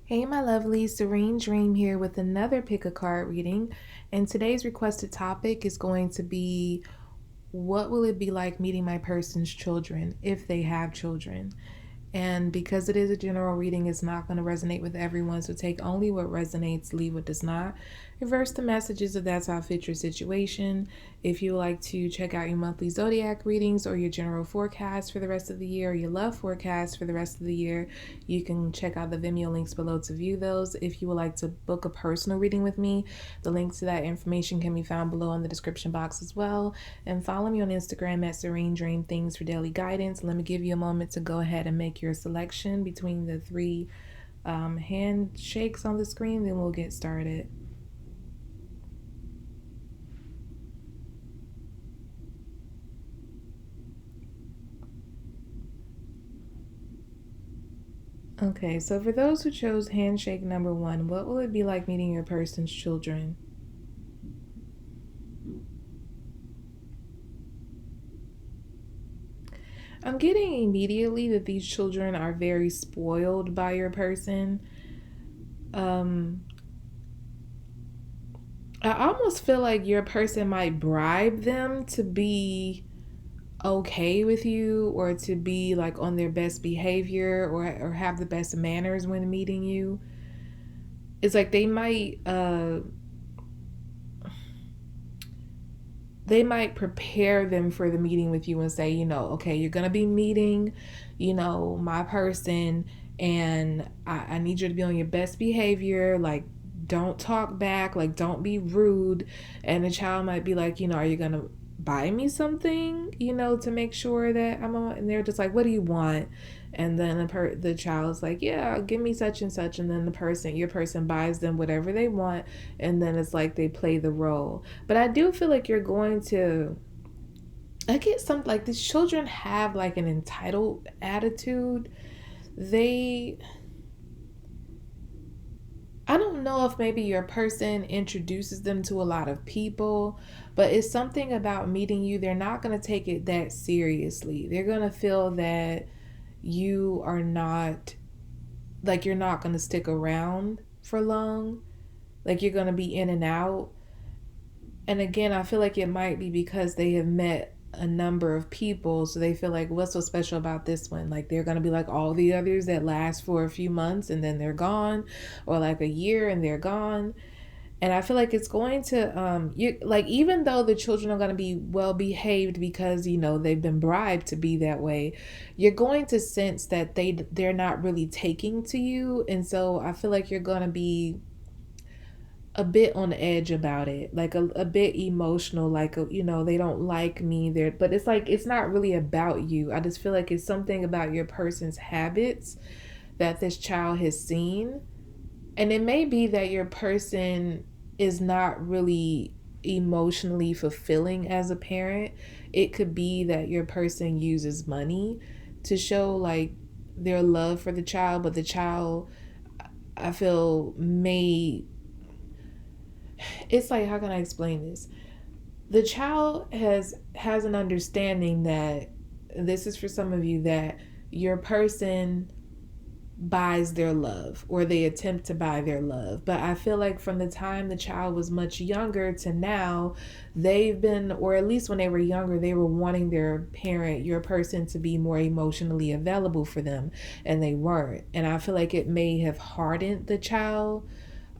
Hey, my lovely Serene Dream here with another pick a card reading. And today's requested topic is going to be what will it be like meeting my person's children if they have children? And because it is a general reading, it's not going to resonate with everyone. So take only what resonates, leave what does not. Reverse the messages if that's how it fits your situation. If you would like to check out your monthly Zodiac readings or your general forecast for the rest of the year, or your love forecast for the rest of the year, you can check out the Vimeo links below to view those. If you would like to book a personal reading with me, the link to that information can be found below in the description box as well. And follow me on Instagram at Serene Dream Things for daily guidance. Let me give you a moment to go ahead and make your selection between the three handshakes on the screen, then we'll get started. Okay, so for those who chose handshake number one, what will it be like meeting your person's children? I'm getting immediately that these children are very spoiled by your person. Um, I almost feel like your person might bribe them to be okay with you or to be like on their best behavior or have the best manners when meeting you. It's like they might prepare them for the meeting with you and say, okay, you're gonna be meeting, my person, and I need you to be on your best behavior. Like, don't talk back, like, don't be rude. And the child might be like, are you gonna buy me something, to make sure that I'm on? And they're just like, what do you want? And then the child's like, yeah, give me such and such. And then your person buys them whatever they want. And then it's like they play the role. But I do feel like you're going to, I get something like these children have like an entitled attitude. They, I don't know if maybe your person introduces them to a lot of people, but it's something about meeting you. They're not going to take it that seriously. They're going to feel that you are not, like, you're not going to stick around for long. Like, you're going to be in and out. And again, I feel like it might be because they have met a number of people, so they feel like, what's so special about this one? Like, they're going to be like all the others that last for a few months and then they're gone, or like a year and they're gone. And I feel like it's going to you, like, even though the children are going to be well behaved because they've been bribed to be that way, you're going to sense that they're not really taking to you. And so I feel like you're going to be a bit on edge about it, like a bit emotional, like they don't like me there. But it's like it's not really about you. I just feel like it's something about your person's habits that this child has seen. And it may be that your person is not really emotionally fulfilling as a parent. It could be that your person uses money to show like their love for the child, but the child, I feel, may, it's like, how can I explain this? The child has an understanding that, this is for some of you, that your person buys their love or they attempt to buy their love. But I feel like from the time the child was much younger to now, they've been, or at least when they were younger, they were wanting their parent, your person, to be more emotionally available for them, and they weren't. And I feel like it may have hardened the child,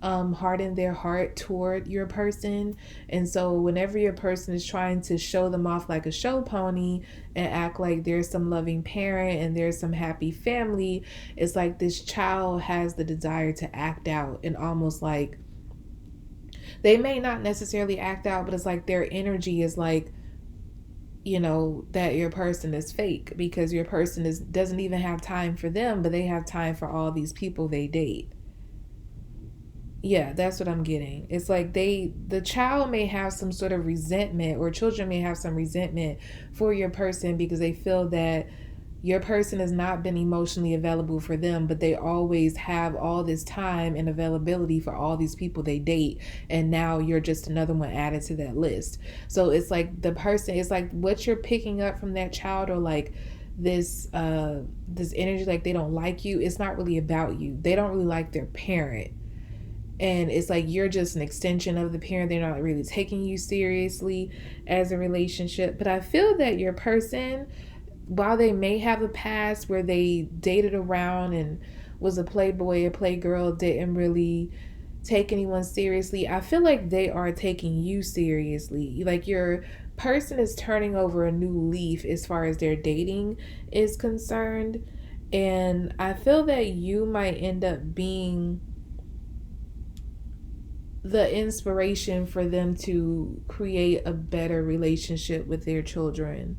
harden their heart toward your person. And so whenever your person is trying to show them off like a show pony and act like there's some loving parent and there's some happy family, it's like this child has the desire to act out, and almost like they may not necessarily act out, but it's like their energy is like, that your person is fake, because your person doesn't even have time for them, but they have time for all these people they date. Yeah, that's what I'm getting. It's like the child may have some sort of resentment, or children may have some resentment for your person because they feel that your person has not been emotionally available for them, but they always have all this time and availability for all these people they date. And now you're just another one added to that list. So it's like the person, it's like what you're picking up from that child, or like this energy like they don't like you. It's not really about you. They don't really like their parent, and it's like you're just an extension of the parent. They're not really taking you seriously as a relationship. But I feel that your person, while they may have a past where they dated around and was a playboy, a playgirl, didn't really take anyone seriously, I feel like they are taking you seriously. Like your person is turning over a new leaf as far as their dating is concerned. And I feel that you might end up being the inspiration for them to create a better relationship with their children.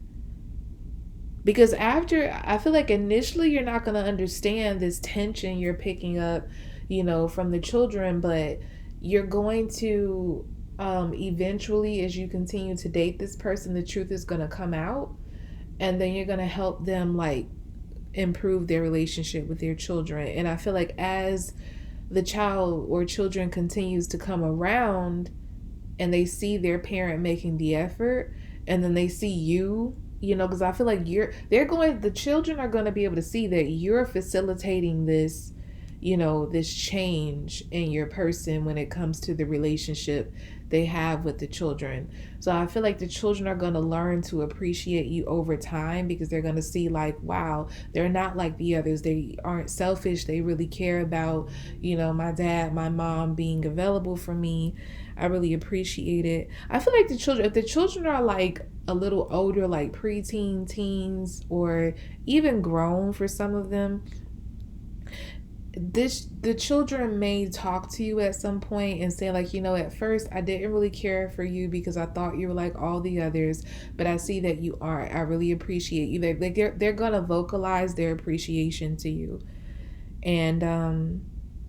Because after, I feel like initially you're not going to understand this tension you're picking up, from the children, but you're going to, eventually, as you continue to date this person, the truth is going to come out, and then you're going to help them like improve their relationship with their children. And I feel like as the child or children continues to come around and they see their parent making the effort, and then they see you, because I feel like the children are going to be able to see that you're facilitating this, this change in your person when it comes to the relationship they have with the children. So I feel like the children are going to learn to appreciate you over time, because they're going to see like, wow, they're not like the others. They aren't selfish. They really care about, my dad, my mom being available for me. I really appreciate it. I feel like if the children are like a little older, like preteen, teens, or even grown for some of them, the children may talk to you at some point and say like, at first I didn't really care for you because I thought you were like all the others, but I see that you aren't. I really appreciate you. They're gonna vocalize their appreciation to you, and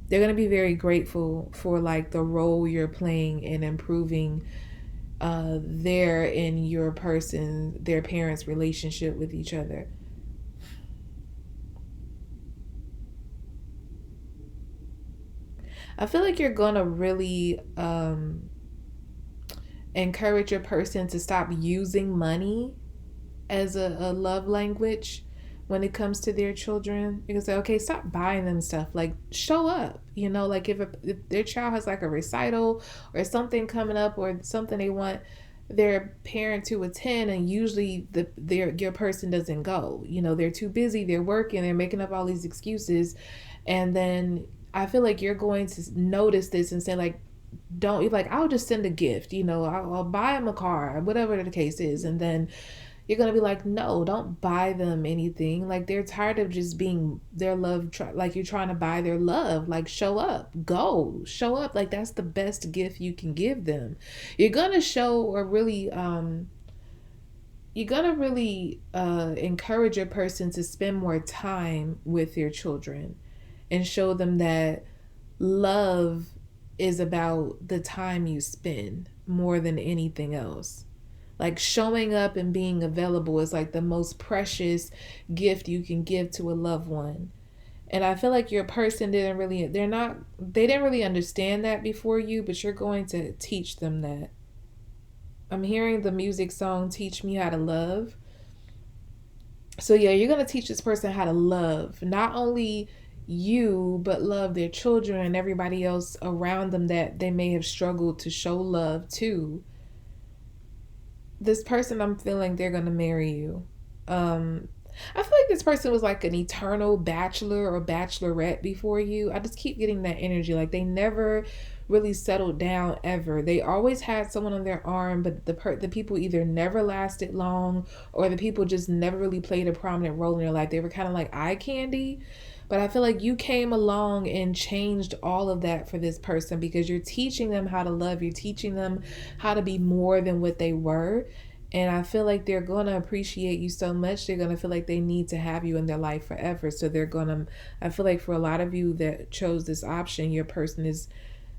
they're gonna be very grateful for like the role you're playing in improving their parents' relationship with each other. I feel like you're gonna really encourage your person to stop using money as a love language when it comes to their children. You can say, okay, stop buying them stuff. Like, show up. Like if their child has like a recital or something coming up or something they want their parent to attend, and usually your person doesn't go. They're too busy. They're working. They're making up all these excuses, and then I feel like you're going to notice this and say like, don't, you're like, I'll just send a gift, I'll buy them a car, whatever the case is. And then you're going to be like, no, don't buy them anything. Like they're tired of just being their love. Like you're trying to buy their love. Like show up, show up. Like that's the best gift you can give them. You're going to show or really, you're going to really encourage your person to spend more time with your children and show them that love is about the time you spend more than anything else. Like showing up and being available is like the most precious gift you can give to a loved one. And I feel like your person they didn't really understand that before you, but you're going to teach them that. I'm hearing the music song Teach Me How to Love. So yeah, you're going to teach this person how to love, not only you, but love their children and everybody else around them that they may have struggled to show love to. This person, I'm feeling they're going to marry you. I feel like this person was like an eternal bachelor or bachelorette before you. I just keep getting that energy. Like they never really settled down ever. They always had someone on their arm, but the people either never lasted long, or the people just never really played a prominent role in their life. They were kind of like eye candy. But I feel like you came along and changed all of that for this person, because you're teaching them how to love. You're teaching them how to be more than what they were. And I feel like they're going to appreciate you so much. They're going to feel like they need to have you in their life forever. So I feel like for a lot of you that chose this option, your person is,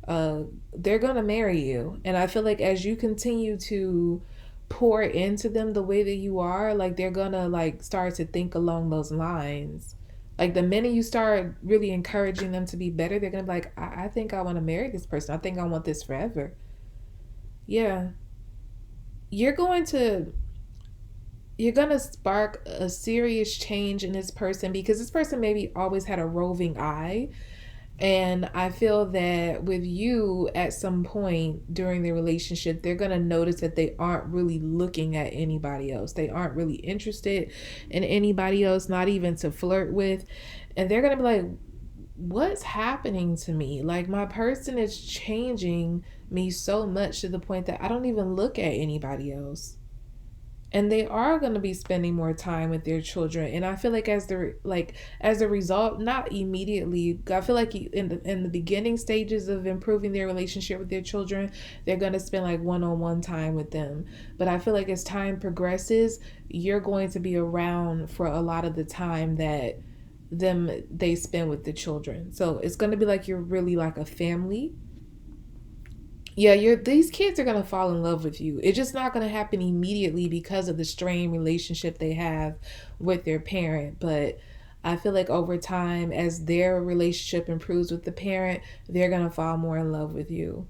they're going to marry you. And I feel like as you continue to pour into them the way that you are, like they're going to like start to think along those lines. Like the minute you start really encouraging them to be better, they're going to be like, I think I want to marry this person. I think I want this forever. Yeah. You're going to you're going to spark a serious change in this person, because this person maybe always had a roving eye. And I feel that with you, at some point during the relationship, they're going to notice that they aren't really looking at anybody else. They aren't really interested in anybody else, not even to flirt with. And they're going to be like, what's happening to me? Like, my person is changing me so much to the point that I don't even look at anybody else. And they are going to be spending more time with their children, and I feel like as a result, not immediately, I feel like in the beginning stages of improving their relationship with their children, they're going to spend like one-on-one time with them. But I feel like as time progresses, you're going to be around for a lot of the time that they spend with the children. So it's going to be like you're really like a family. Yeah, these kids are gonna fall in love with you. It's just not gonna happen immediately because of the strained relationship they have with their parent. But I feel like over time, as their relationship improves with the parent, they're gonna fall more in love with you.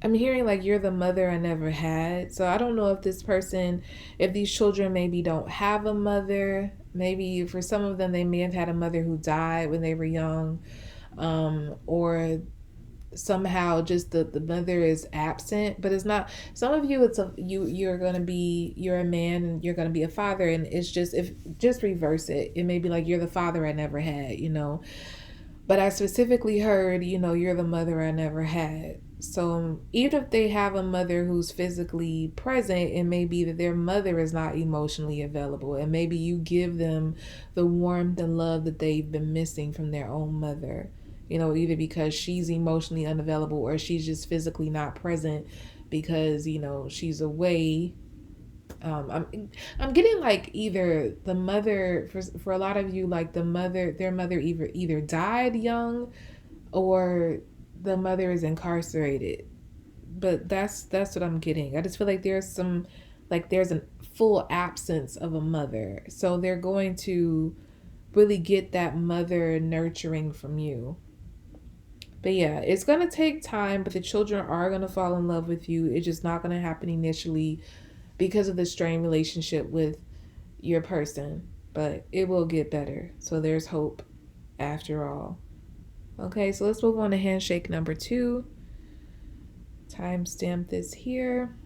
I'm hearing like you're the mother I never had. So I don't know if if these children maybe don't have a mother. Maybe for some of them, they may have had a mother who died when they were young, or somehow just the mother is absent. But it's not, some of you, you're a man and you're gonna be a father, and it's just, if just reverse it, it may be like you're the father I never had. But I specifically heard, you're the mother I never had. So even if they have a mother who's physically present, it may be that their mother is not emotionally available, and maybe you give them the warmth and love that they've been missing from their own mother. Either because she's emotionally unavailable, or she's just physically not present because she's away. I'm getting like either the mother, for a lot of you, like their mother either died young, or the mother is incarcerated. But that's what I'm getting. I just feel like there's a full absence of a mother, so they're going to really get that mother nurturing from you. But yeah, it's going to take time, but the children are going to fall in love with you. It's just not going to happen initially because of the strained relationship with your person, but it will get better. So there's hope after all. Okay, so let's move on to handshake number 2. Timestamp this here.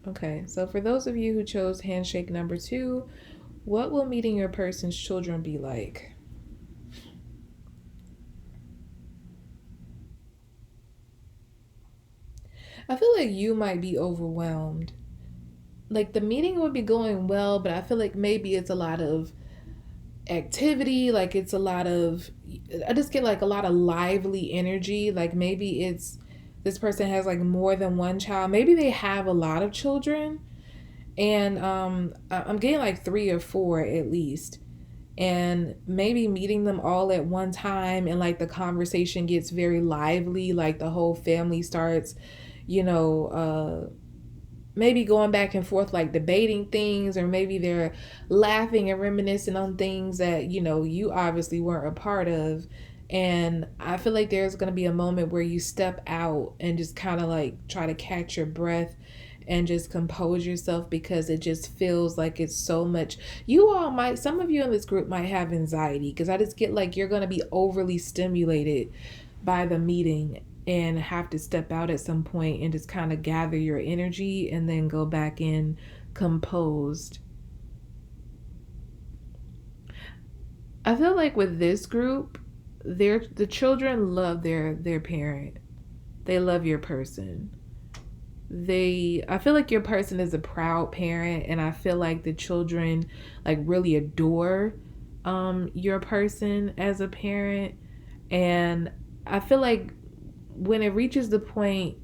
Okay, so for those of you who chose handshake number 2, what will meeting your person's children be like? I feel like you might be overwhelmed. Like, the meeting would be going well, but I feel like maybe it's a lot of activity. Like, it's a lot of, I just get like a lot of lively energy. Like, maybe this person has like more than one child. Maybe they have a lot of children. And I'm getting like 3 or 4 at least. And maybe meeting them all at one time, and like the conversation gets very lively. Like, the whole family starts, you know, maybe going back and forth, like debating things, or maybe they're laughing and reminiscing on things that, you obviously weren't a part of. And I feel like there's going to be a moment where you step out and just kind of like try to catch your breath and just compose yourself, because it just feels like it's so much. Some of you in this group might have anxiety, because I just get like you're going to be overly stimulated by the meeting and have to step out at some point and just kind of gather your energy and then go back in composed. I feel like with this group, the children love their parent. They love your person. I feel like your person is a proud parent, and I feel like the children like really adore your person as a parent. And I feel like when it reaches the point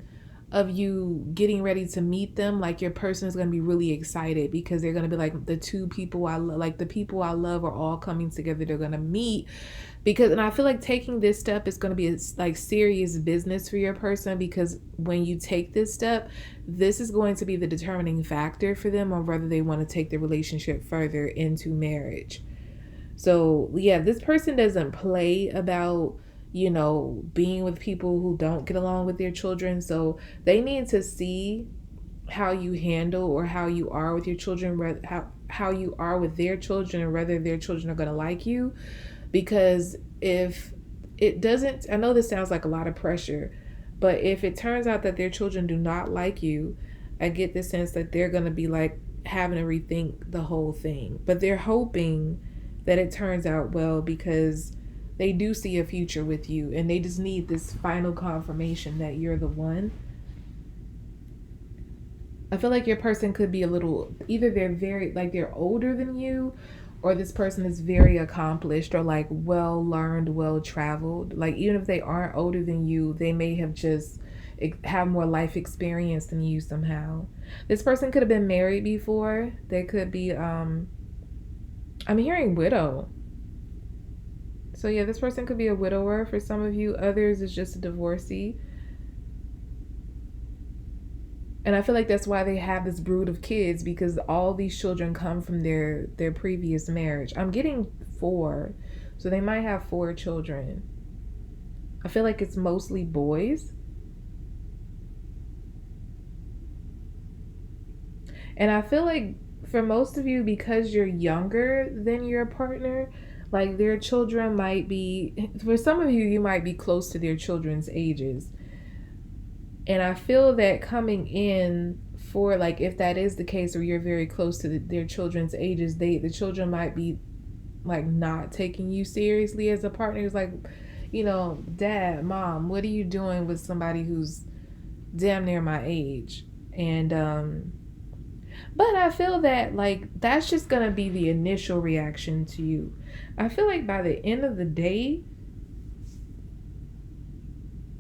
of you getting ready to meet them, like your person is going to be really excited, because they're going to be like, the two people I love, like the people I love are all coming together. They're going to meet, and I feel like taking this step is going to be like serious business for your person, because when you take this step, this is going to be the determining factor for them on whether they want to take the relationship further into marriage. So yeah, this person doesn't play about being with people who don't get along with their children. So they need to see how you handle or how you are with your children, how you are with their children, and whether their children are going to like you. Because if it doesn't, I know this sounds like a lot of pressure, but if it turns out that their children do not like you, I get the sense that they're going to be like having to rethink the whole thing. But they're hoping that it turns out well, because they do see a future with you, and they just need this final confirmation that you're the one. I feel like your person could be a little, either they're very, like, they're older than you, or this person is very accomplished or like well learned, well traveled. Like, even if they aren't older than you, they may have just have more life experience than you somehow. This person could have been married before. They could be I'm hearing widow. So yeah, this person could be a widower for some of you. Others is just a divorcee. And I feel like that's why they have this brood of kids, because all these children come from their previous marriage. I'm getting 4. So they might have 4 children. I feel like it's mostly boys. And I feel like for most of you, because you're younger than your partner, like their children might be, for some of you, you might be close to their children's ages. And I feel that coming in for, like, if that is the case, or you're very close to their children's ages, the children might be like not taking you seriously as a partner. It's like, dad, mom, what are you doing with somebody who's damn near my age? And but I feel that, like, that's just gonna be the initial reaction to you. I feel like by the end of the day,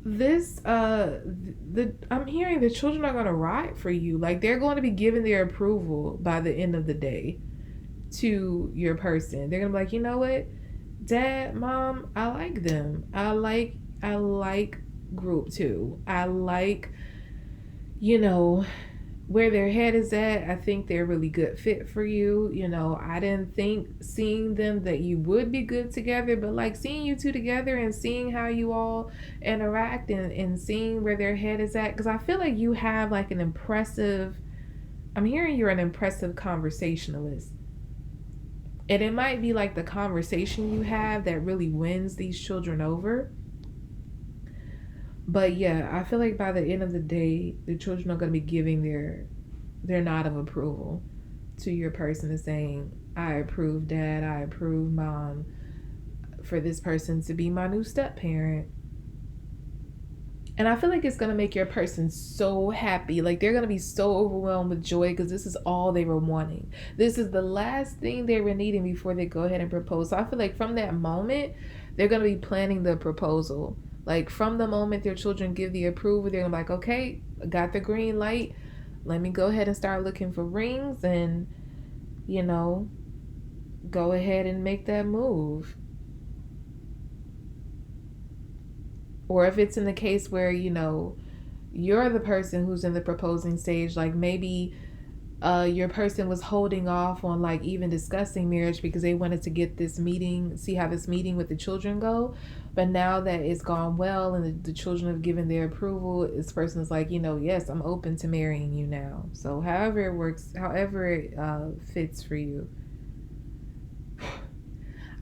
this I'm hearing the children are going to ride for you. Like, they're going to be giving their approval by the end of the day to your person. They're going to be like, you know what, dad, mom, I like them. I like group 2. I like, where their head is at. I think they're a really good fit for you. I didn't think seeing them that you would be good together, but like seeing you two together and seeing how you all interact, and seeing where their head is at. Because I feel like you have like I'm hearing you're an impressive conversationalist. And it might be like the conversation you have that really wins these children over. But yeah, I feel like by the end of the day, the children are going to be giving their nod of approval to your person, and saying, I approve, dad, I approve, mom, for this person to be my new step parent. And I feel like it's going to make your person so happy. Like, they're going to be so overwhelmed with joy, because this is all they were wanting. This is the last thing they were needing before they go ahead and propose. So I feel like from that moment, they're going to be planning the proposal. Like, from the moment their children give the approval, they're like, okay, got the green light. Let me go ahead and start looking for rings, and, go ahead and make that move. Or if it's in the case where, you're the person who's in the proposing stage, like maybe your person was holding off on like even discussing marriage because they wanted to get this meeting, see how this meeting with the children go. But now that it's gone well and the children have given their approval, this person is like, yes, I'm open to marrying you now. So however it works, however it fits for you.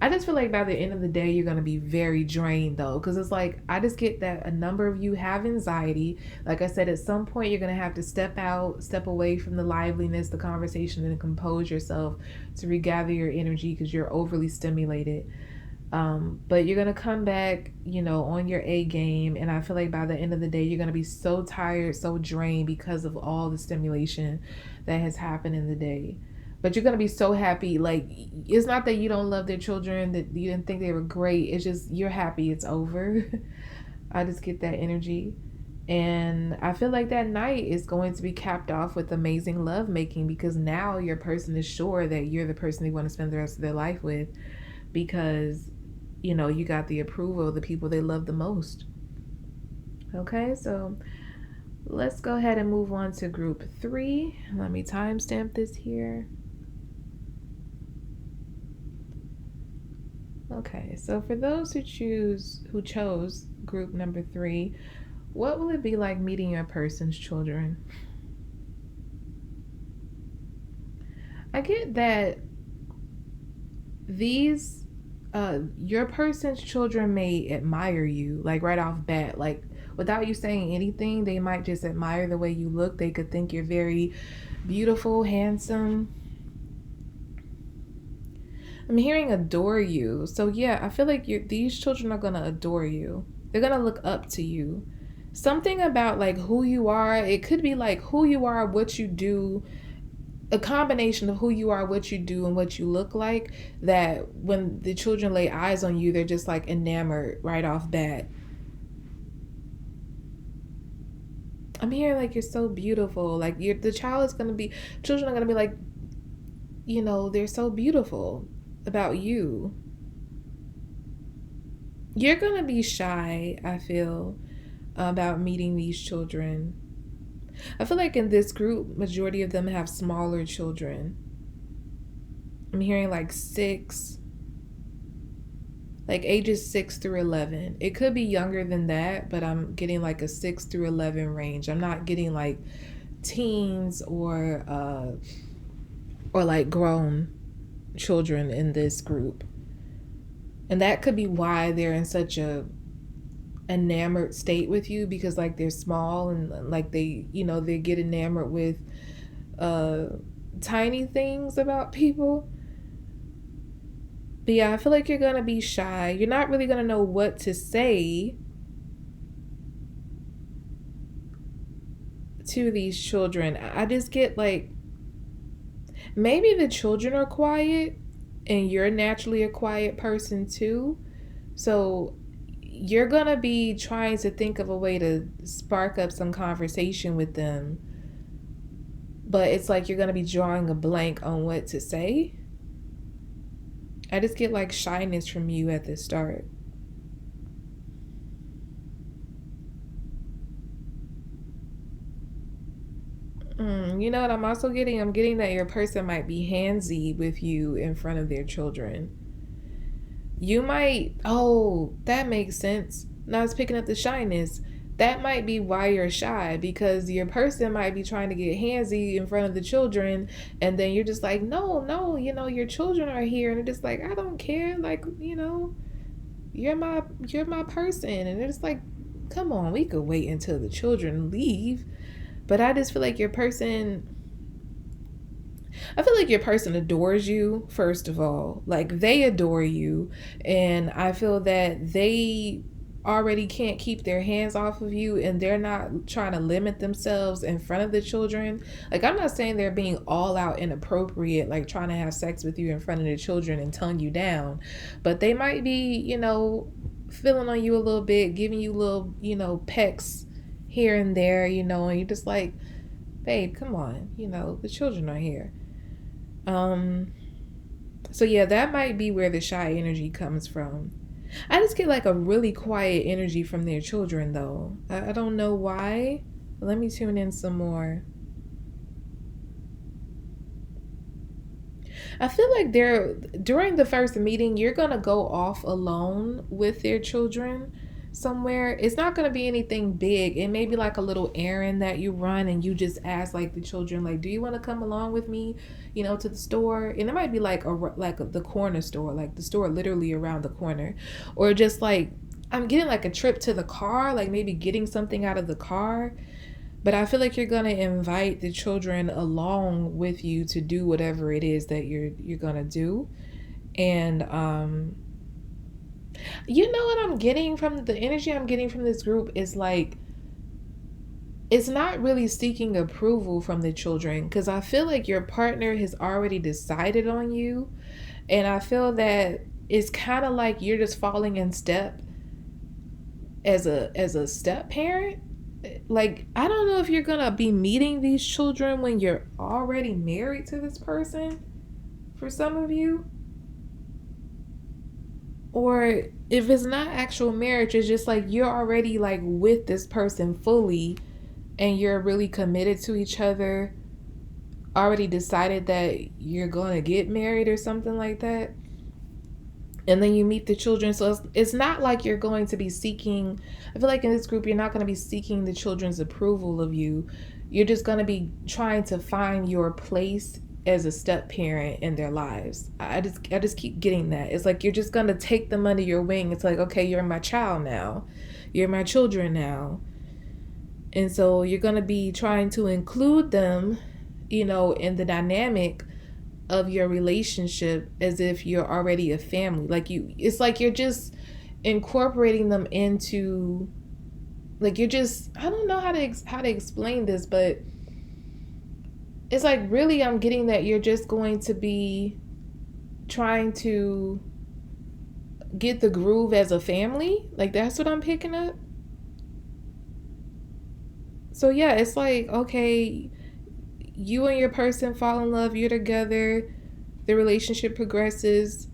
I just feel like by the end of the day, you're going to be very drained, though, because it's like, I just get that a number of you have anxiety. Like I said, at some point, you're going to have to step away from the liveliness, the conversation, and compose yourself to regather your energy, because you're overly stimulated. But you're going to come back, on your A game. And I feel like by the end of the day, you're going to be so tired, so drained because of all the stimulation that has happened in the day. But you're going to be so happy. Like, it's not that you don't love their children, that you didn't think they were great. It's just you're happy it's over. I just get that energy. And I feel like that night is going to be capped off with amazing love making, because now your person is sure that you're the person they want to spend the rest of their life with, because, you got the approval of the people they love the most. Okay, so let's go ahead and move on to group 3. Let me timestamp this here. Okay, so for those who chose group number 3, what will it be like meeting your person's children? I get that these your person's children may admire you, like right off bat, like without you saying anything, they might just admire the way you look. They could think you're very beautiful, handsome. I'm hearing adore you. So yeah, I feel like these children are gonna adore you. They're gonna look up to you. Something about like who you are. It could be like who you are, what you do, a combination of who you are, what you do, and what you look like. That when the children lay eyes on you, they're just like enamored right off bat. I'm hearing like you're so beautiful. Like the child is gonna be, children are gonna be like, they're so beautiful about you. You're gonna be shy, I feel, about meeting these children. I feel like in this group, majority of them have smaller children. I'm hearing like ages 6 through 11. It could be younger than that, but I'm getting like a 6 through 11 range. I'm not getting like teens or like grown children in this group. And that could be why they're in such a enamored state with you, because like they're small and like they get enamored with tiny things about people. But yeah, I feel like you're gonna be shy. You're not really gonna know what to say to these children. I just get like, maybe the children are quiet and you're naturally a quiet person too. So you're gonna be trying to think of a way to spark up some conversation with them. But it's like you're gonna be drawing a blank on what to say. I just get like shyness from you at the start. You know what I'm also getting? I'm getting that your person might be handsy with you in front of their children. You might, oh, that makes sense. Now it's picking up the shyness. That might be why you're shy, because your person might be trying to get handsy in front of the children, and then you're just like, no, no, your children are here, and they're just like, I don't care, like, you're my person, and they're just like, come on, we could wait until the children leave. But I feel like your person adores you, first of all. Like, they adore you. And I feel that they already can't keep their hands off of you, and they're not trying to limit themselves in front of the children. Like, I'm not saying they're being all out inappropriate, like trying to have sex with you in front of the children and tongue you down. But they might be, feeling on you a little bit, giving you little, pecks here and there, and you're just like, babe, come on, the children are here. So yeah, that might be where the shy energy comes from. I just get like a really quiet energy from their children though. I don't know why. Let me tune in some more. I feel like during the first meeting, you're gonna go off alone with their children somewhere. It's not gonna be anything big. It may be like a little errand that you run, and you just ask like the children, like, do you want to come along with me, to the store? And it might be like the corner store, like the store literally around the corner, or just like, I'm getting like a trip to the car, like maybe getting something out of the car. But I feel like you're gonna invite the children along with you to do whatever it is that you're gonna do. And what I'm getting from the energy I'm getting from this group is like, it's not really seeking approval from the children, because I feel like your partner has already decided on you. And I feel that it's kind of like you're just falling in step as a step parent. Like, I don't know if you're gonna be meeting these children when you're already married to this person, for some of you. Or if it's not actual marriage, it's just like you're already like with this person fully, and you're really committed to each other, already decided that you're going to get married or something like that. And then you meet the children. So it's not like you're going to be seeking, I feel like in this group, you're not going to be seeking the children's approval of you. You're just going to be trying to find your place as a step parent in their lives. I just keep getting that. It's like you're just gonna take them under your wing. It's like, okay, you're my child now. You're my children now. And so you're gonna be trying to include them, in the dynamic of your relationship as if you're already a family. It's like you're just incorporating them into, like, you're just, I don't know how to explain this, but it's like, really, I'm getting that you're just going to be trying to get the groove as a family. Like, that's what I'm picking up. So yeah, it's like, okay, you and your person fall in love, you're together, the relationship progresses,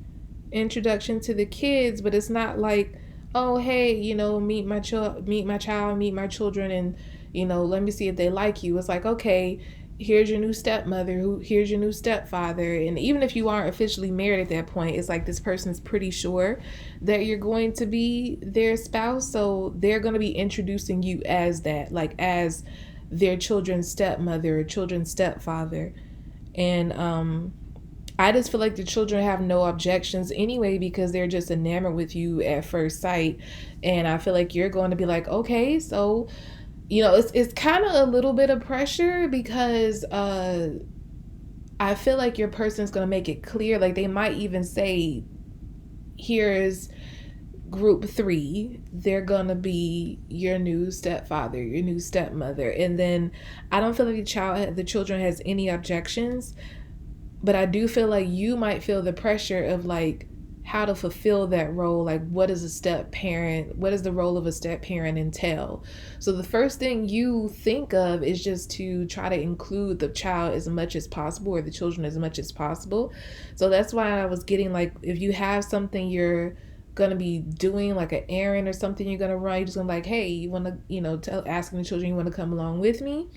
introduction to the kids, but it's not like, oh hey, meet my child, meet my children, and let me see if they like you. It's like, okay, here's your new stepmother, here's your new stepfather. And even if you aren't officially married at that point, it's like this person's pretty sure that you're going to be their spouse, so they're going to be introducing you as that, like as their children's stepmother or children's stepfather. And I just feel like the children have no objections anyway, because they're just enamored with you at first sight. And I feel like you're going to be like, okay, so it's kind of a little bit of pressure, because I feel like your person's going to make it clear. Like, they might even say, here's group 3, they're gonna be your new stepfather, your new stepmother. And then I don't feel like the children has any objections, but I do feel like you might feel the pressure of like how to fulfill that role. Like, what does the role of a step parent entail? So the first thing you think of is just to try to include the child as much as possible, or the children as much as possible. So that's why I was getting, like, if you have something you're gonna be doing, like an errand or something you're gonna run, you're just gonna like, hey, you want to asking the children, you want to come along with me?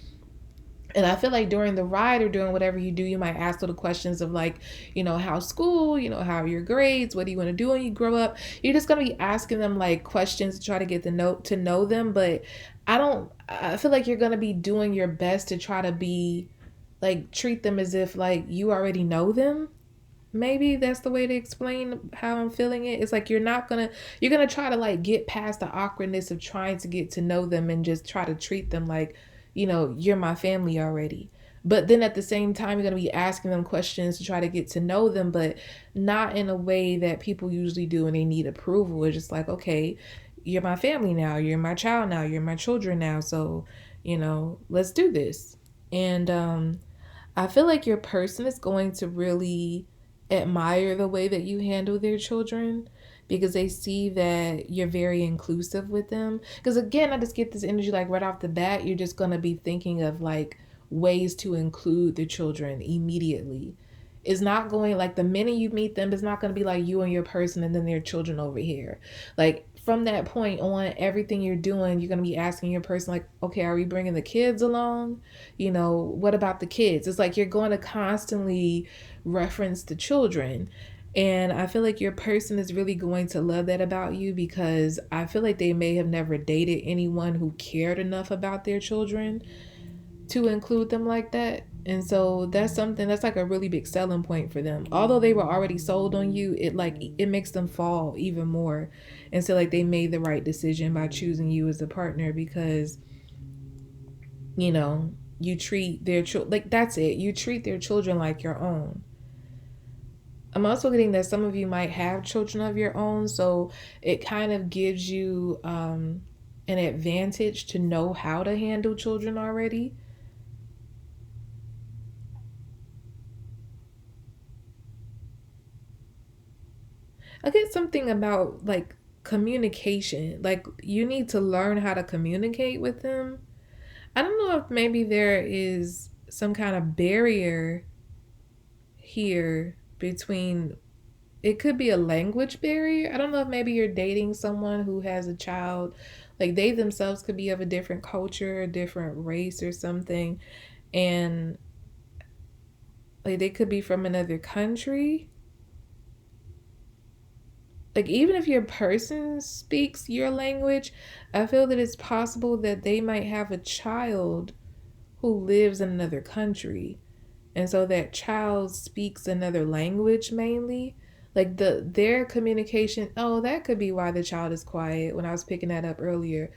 And I feel like during the ride or doing whatever you do, you might ask little questions of like, how's school, how are your grades, what do you want to do when you grow up? You're just gonna be asking them like questions to try to get to know them. But I feel like you're gonna be doing your best to try to be like, treat them as if like you already know them. Maybe that's the way to explain how I'm feeling it. It's like you're gonna try to like get past the awkwardness of trying to get to know them and just try to treat them like, you're my family already. But then at the same time, you're gonna be asking them questions to try to get to know them, but not in a way that people usually do when they need approval. It's just like, okay, you're my family now, you're my child now, you're my children now, so let's do this. And I feel like your person is going to really admire the way that you handle their children, because they see that you're very inclusive with them. Because again, I just get this energy like right off the bat, you're just going to be thinking of like ways to include the children immediately. It's not going like, the minute you meet them, it's not going to be like you and your person and then their children over here. Like, from that point on, everything you're doing, you're going to be asking your person like, okay, are we bringing the kids along? What about the kids? It's like you're going to constantly reference the children. And I feel like your person is really going to love that about you, because I feel like they may have never dated anyone who cared enough about their children to include them like that. And so that's something that's like a really big selling point for them. Although they were already sold on you, it makes them fall even more. And so like they made the right decision by choosing you as a partner, because you treat their children like, that's it. You treat their children like your own. I'm also getting that some of you might have children of your own, so it kind of gives you an advantage to know how to handle children already. I get something about like communication. Like, you need to learn how to communicate with them. I don't know if maybe there is some kind of barrier here between, it could be a language barrier. I don't know if maybe you're dating someone who has a child, like they themselves could be of a different culture, a different race or something, and like they could be from another country. Like, even if your person speaks your language, I feel that it's possible that they might have a child who lives in another country. And so that child speaks another language mainly. Like their communication, oh, that could be why the child is quiet when I was picking that up earlier.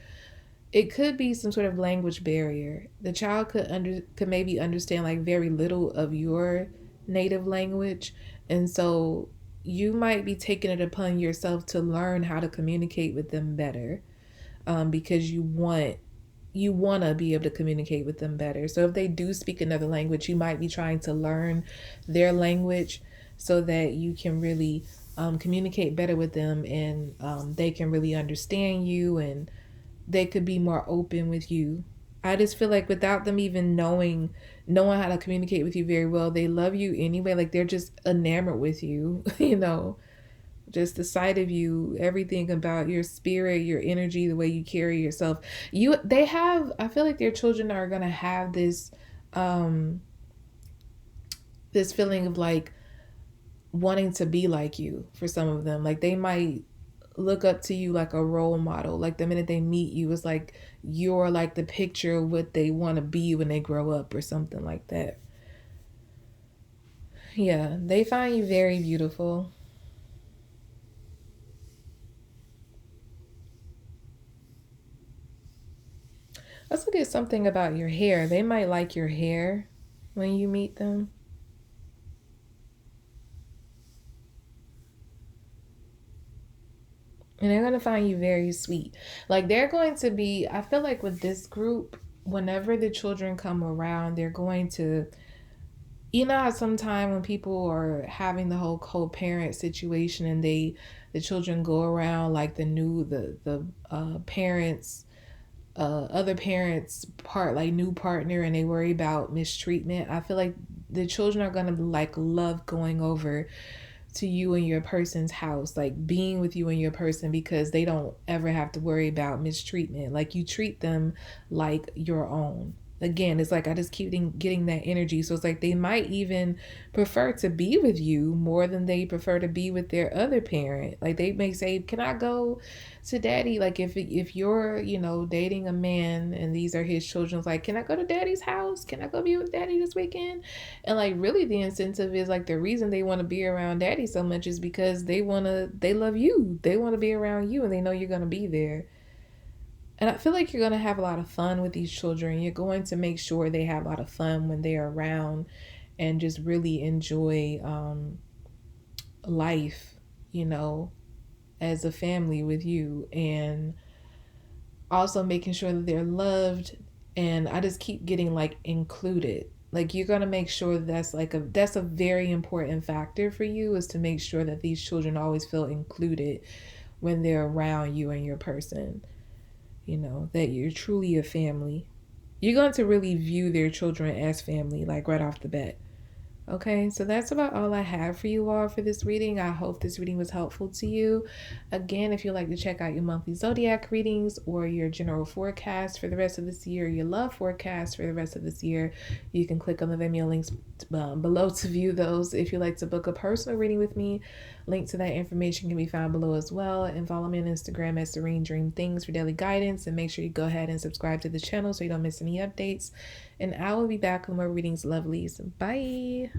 It could be some sort of language barrier. The child could maybe understand like very little of your native language, and so you might be taking it upon yourself to learn how to communicate with them better, because you want to be able to communicate with them better. So if they do speak another language, you might be trying to learn their language so that you can really communicate better with them, and they can really understand you, and they could be more open with you. I just feel like without them even knowing how to communicate with you very well, they love you anyway. Like they're just enamored with you, just the sight of you, everything about your spirit, your energy, the way you carry yourself. I feel like their children are going to have um this feeling of like wanting to be like you for some of them. Like they might look up to you like a role model. Like the minute they meet you, it's like you're like the picture of what they want to be when they grow up or something like that. Yeah, they find you very beautiful. Let's look at something about your hair. They might like your hair when you meet them. And they're going to find you very sweet. Like they're going to be, I feel like with this group, whenever the children come around, they're going to, how sometimes when people are having the whole co-parent situation and the children go around like the parents, other parents part like new partner, and they worry about mistreatment. I feel like the children are going to like love going over to you and your person's house, like being with you and your person, because they don't ever have to worry about mistreatment. Like you treat them like your own. Again, it's like I just keep getting that energy. So it's like they might even prefer to be with you more than they prefer to be with their other parent. Like they may say, "Can I go to daddy?" Like if you're dating a man and these are his children, it's like, "Can I go to daddy's house? Can I go be with daddy this weekend?" And like really the incentive is like the reason they want to be around daddy so much is because they love you. They want to be around you and they know you're going to be there. And I feel like you're going to have a lot of fun with these children. You're going to make sure they have a lot of fun when they're around and just really enjoy life, you know, as a family with you. And also making sure that they're loved. And I just keep getting like included. Like you're going to make sure that's a very important factor for you, is to make sure that these children always feel included when they're around you and your person. That you're truly a family. You're going to really view their children as family, like right off the bat. Okay, so that's about all I have for you all for this reading. I hope this reading was helpful to you. Again, if you'd like to check out your monthly zodiac readings or your general forecast for the rest of this year, your love forecast for the rest of this year, you can click on the Vimeo links below to view those. If you'd like to book a personal reading with me, link to that information can be found below as well. And follow me on Instagram at Serene Dream Things for daily guidance. And make sure you go ahead and subscribe to the channel so you don't miss any updates. And I will be back with more readings, lovelies. Bye.